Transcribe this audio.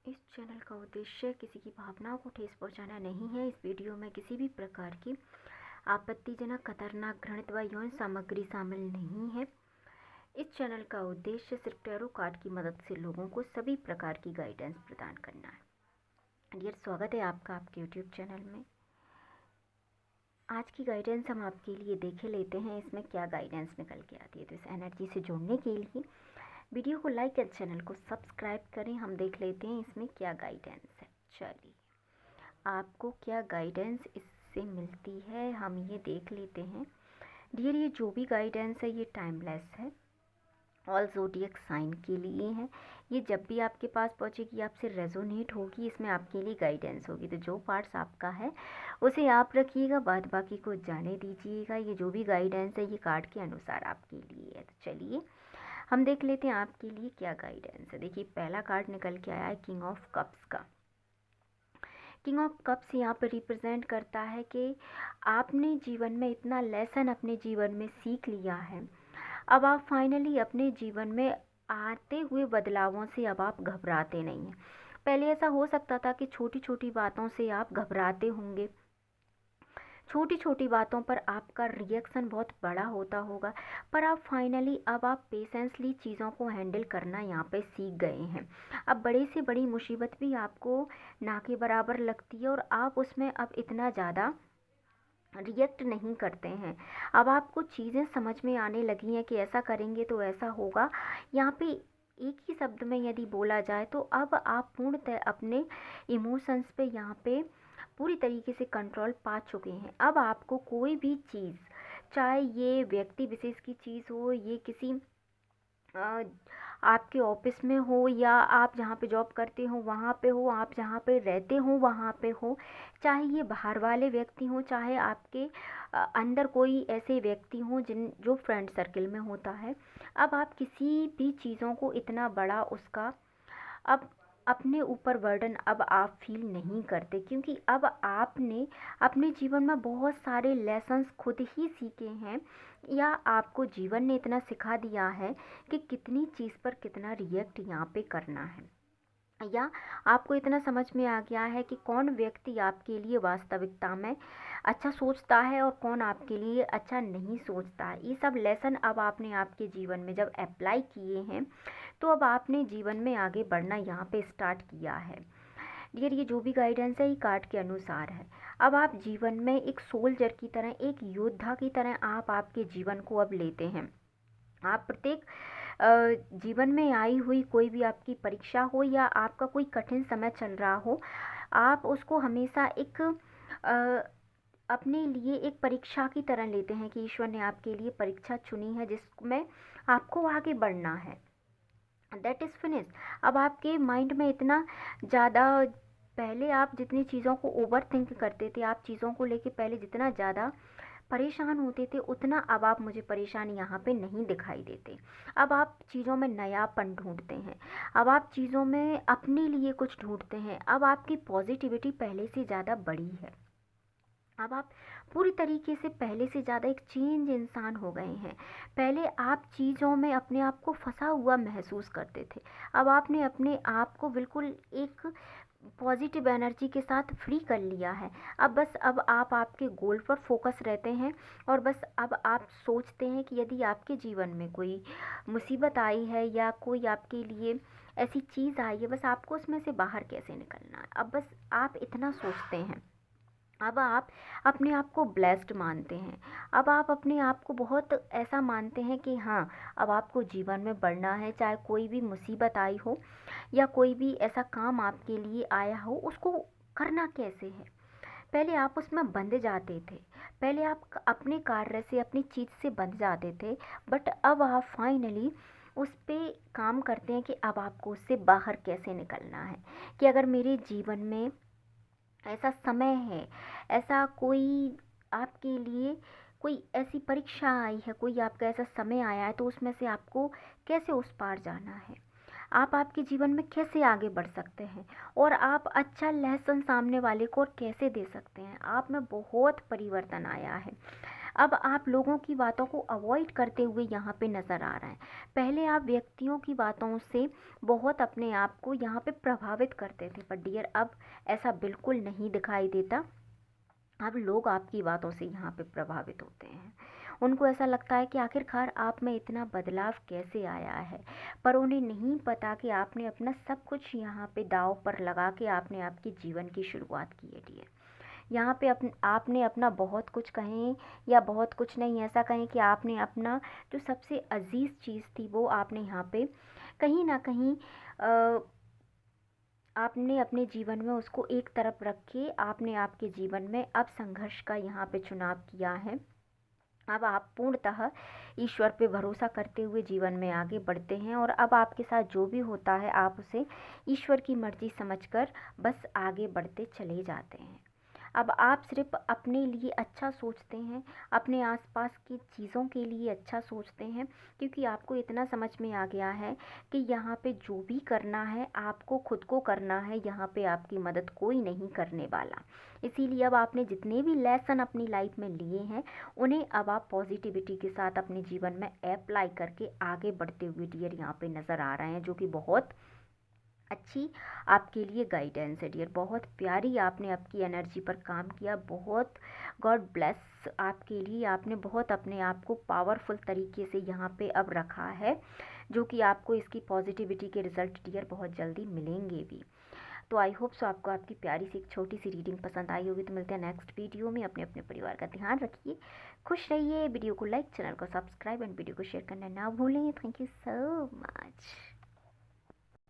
इस चैनल का उद्देश्य किसी की भावनाओं को ठेस पहुंचाना नहीं है। इस वीडियो में किसी भी प्रकार की आपत्तिजनक, खतरनाक, घृणित व यौन सामग्री शामिल नहीं है। इस चैनल का उद्देश्य सिर्फ टैरो कार्ड की मदद से लोगों को सभी प्रकार की गाइडेंस प्रदान करना है। डियर, स्वागत है आपका आपके यूट्यूब चैनल में। आज की गाइडेंस हम आपके लिए देखे लेते हैं, इसमें क्या गाइडेंस निकल के आती है। तो इस एनर्जी से जुड़ने के लिए वीडियो को लाइक और चैनल को सब्सक्राइब करें। हम देख लेते हैं इसमें क्या गाइडेंस है। चलिए, आपको क्या गाइडेंस इससे मिलती है हम ये देख लेते हैं। डियर, ये जो भी गाइडेंस है ये टाइमलेस है, ऑल ज़ोडिएक साइन के लिए है। ये जब भी आपके पास पहुंचेगी आपसे रेजोनेट होगी, इसमें आपके लिए गाइडेंस होगी। तो जो पार्ट्स आपका है उसे आप रखिएगा, बाद बाकी को जाने दीजिएगा। ये जो भी गाइडेंस है ये कार्ड के अनुसार आपके लिए है। तो चलिए हम देख लेते हैं आपके लिए क्या गाइडेंस है। देखिए, पहला कार्ड निकल के आया है किंग ऑफ कप्स का। किंग ऑफ कप्स यहाँ पर रिप्रेजेंट करता है कि आपने जीवन में इतना लेसन अपने जीवन में सीख लिया है। अब आप फाइनली अपने जीवन में आते हुए बदलावों से अब आप घबराते नहीं हैं। पहले ऐसा हो सकता था कि छोटी छोटी बातों से आप घबराते होंगे, छोटी छोटी बातों पर आपका रिएक्शन बहुत बड़ा होता होगा, पर आप फाइनली अब आप पेशेंसली चीज़ों को हैंडल करना यहाँ पे सीख गए हैं। अब बड़ी से बड़ी मुसीबत भी आपको ना के बराबर लगती है और आप उसमें अब इतना ज़्यादा रिएक्ट नहीं करते हैं। अब आपको चीज़ें समझ में आने लगी हैं कि ऐसा करेंगे तो ऐसा होगा। यहाँ पे एक ही शब्द में यदि बोला जाए तो अब आप पूर्णतः अपने इमोशंस पे यहाँ पे पूरी तरीके से कंट्रोल पा चुके हैं। अब आपको कोई भी चीज़, चाहे ये व्यक्ति विशेष की चीज़ हो, ये किसी आपके ऑफिस में हो, या आप जहाँ पे जॉब करते हो वहाँ पे हो, आप जहाँ पे रहते हो वहाँ पे हो, चाहे ये बाहर वाले व्यक्ति हों, चाहे आपके अंदर कोई ऐसे व्यक्ति हों जो फ्रेंड सर्कल में होता है। अब आप किसी भी चीज़ों को इतना बड़ा उसका अब अपने ऊपर बर्डन अब आप फील नहीं करते, क्योंकि अब आपने अपने जीवन में बहुत सारे लेसन्स खुद ही सीखे हैं, या आपको जीवन ने इतना सिखा दिया है कि कितनी चीज़ पर कितना रिएक्ट यहाँ पे करना है, या आपको इतना समझ में आ गया है कि कौन व्यक्ति आपके लिए वास्तविकता में अच्छा सोचता है और कौन आपके लिए अच्छा नहीं सोचता है। ये सब लेसन अब आपने आपके जीवन में जब अप्लाई किए हैं तो अब आपने जीवन में आगे बढ़ना यहाँ पे स्टार्ट किया है। डियर, ये जो भी गाइडेंस है ये कार्ड के अनुसार है। अब आप जीवन में एक सोल्जर की तरह, एक योद्धा की तरह आप आपके जीवन को अब लेते हैं। आप प्रत्येक जीवन में आई हुई कोई भी आपकी परीक्षा हो या आपका कोई कठिन समय चल रहा हो, आप उसको हमेशा एक अपने लिए एक परीक्षा की तरह लेते हैं कि ईश्वर ने आपके लिए परीक्षा चुनी है जिसमें आपको आगे बढ़ना है। That is finish. अब आपके माइंड में इतना ज़्यादा, पहले आप जितनी चीज़ों को ओवर थिंक करते थे, आप चीज़ों को लेके पहले जितना ज़्यादा परेशान होते थे, उतना अब आप मुझे परेशान यहाँ पे नहीं दिखाई देते। अब आप चीज़ों में नयापन ढूंढते हैं, अब आप चीज़ों में अपने लिए कुछ ढूंढते हैं। अब आपकी पॉजिटिविटी पहले से ज़्यादा बड़ी है। अब आप पूरी तरीके से पहले से ज़्यादा एक चेंज इंसान हो गए हैं। पहले आप चीज़ों में अपने आप को फंसा हुआ महसूस करते थे, अब आपने अपने आप को बिल्कुल एक पॉजिटिव एनर्जी के साथ फ्री कर लिया है। अब आप आपके गोल पर फोकस रहते हैं, और बस अब आप सोचते हैं कि यदि आपके जीवन में कोई मुसीबत आई है या कोई आपके लिए ऐसी चीज़ आई है, बस आपको उसमें से बाहर कैसे निकलना है। अब बस आप इतना सोचते हैं। अब आप अपने आप को ब्लेस्ड मानते हैं। अब आप अपने आप को बहुत ऐसा मानते हैं कि हाँ, अब आपको जीवन में बढ़ना है, चाहे कोई भी मुसीबत आई हो या कोई भी ऐसा काम आपके लिए आया हो, उसको करना कैसे है। पहले आप उसमें बंध जाते थे, पहले आप अपने कार्य से, अपनी चीज़ से बंध जाते थे, बट अब आप फाइनली उस पर काम करते हैं कि अब आपको उससे बाहर कैसे निकलना है। कि अगर मेरे जीवन में ऐसा समय है, ऐसा कोई आपके लिए कोई ऐसी परीक्षा आई है, कोई आपका ऐसा समय आया है, तो उसमें से आपको कैसे उस पार जाना है, आप आपके जीवन में कैसे आगे बढ़ सकते हैं, और आप अच्छा लेसन सामने वाले को और कैसे दे सकते हैं। आप में बहुत परिवर्तन आया है। अब आप लोगों की बातों को अवॉइड करते हुए यहाँ पे नज़र आ रहे हैं। पहले आप व्यक्तियों की बातों से बहुत अपने आप को यहाँ पे प्रभावित करते थे, पर डियर अब ऐसा बिल्कुल नहीं दिखाई देता। अब लोग आपकी बातों से यहाँ पे प्रभावित होते हैं। उनको ऐसा लगता है कि आखिरकार आप में इतना बदलाव कैसे आया है, पर उन्हें नहीं पता कि आपने अपना सब कुछ यहाँ पे दांव पर लगा के आपने आपके जीवन की शुरुआत की है डियर। यहाँ पे आपने अपना बहुत कुछ कहें या बहुत कुछ नहीं, ऐसा कहें कि आपने अपना जो सबसे अजीज़ चीज़ थी वो आपने यहाँ पे कहीं ना कहीं आपने अपने जीवन में उसको एक तरफ रख के आपने आपके जीवन में अब संघर्ष का यहाँ पे चुनाव किया है। अब आप पूर्णतः ईश्वर पे भरोसा करते हुए जीवन में आगे बढ़ते हैं, और अब आपके साथ जो भी होता है आप उसे ईश्वर की मर्जी समझकर बस आगे बढ़ते चले जाते हैं। अब आप सिर्फ अपने लिए अच्छा सोचते हैं, अपने आसपास की चीज़ों के लिए अच्छा सोचते हैं, क्योंकि आपको इतना समझ में आ गया है कि यहाँ पे जो भी करना है आपको खुद को करना है, यहाँ पे आपकी मदद कोई नहीं करने वाला। इसीलिए अब आपने जितने भी लेसन अपनी लाइफ में लिए हैं उन्हें अब आप पॉजिटिविटी के साथ अपने जीवन में अप्लाई करके आगे बढ़ते हुए डियर यहाँ पे नज़र आ रहे हैं, जो कि बहुत अच्छी आपके लिए गाइडेंस है डियर। बहुत प्यारी आपने आपकी एनर्जी पर काम किया। बहुत गॉड ब्लेस आपके लिए। आपने बहुत अपने आप को पावरफुल तरीके से यहाँ पे अब रखा है, जो कि आपको इसकी पॉजिटिविटी के रिजल्ट डियर बहुत जल्दी मिलेंगे भी। तो आई होप सो आपको आपकी प्यारी सी एक छोटी सी रीडिंग पसंद आई होगी। तो मिलते हैं नेक्स्ट वीडियो में। अपने अपने परिवार का ध्यान रखिए, खुश रहिए। वीडियो को लाइक, चैनल को सब्सक्राइब एंड वीडियो को शेयर करना ना भूलें। Thank you so much.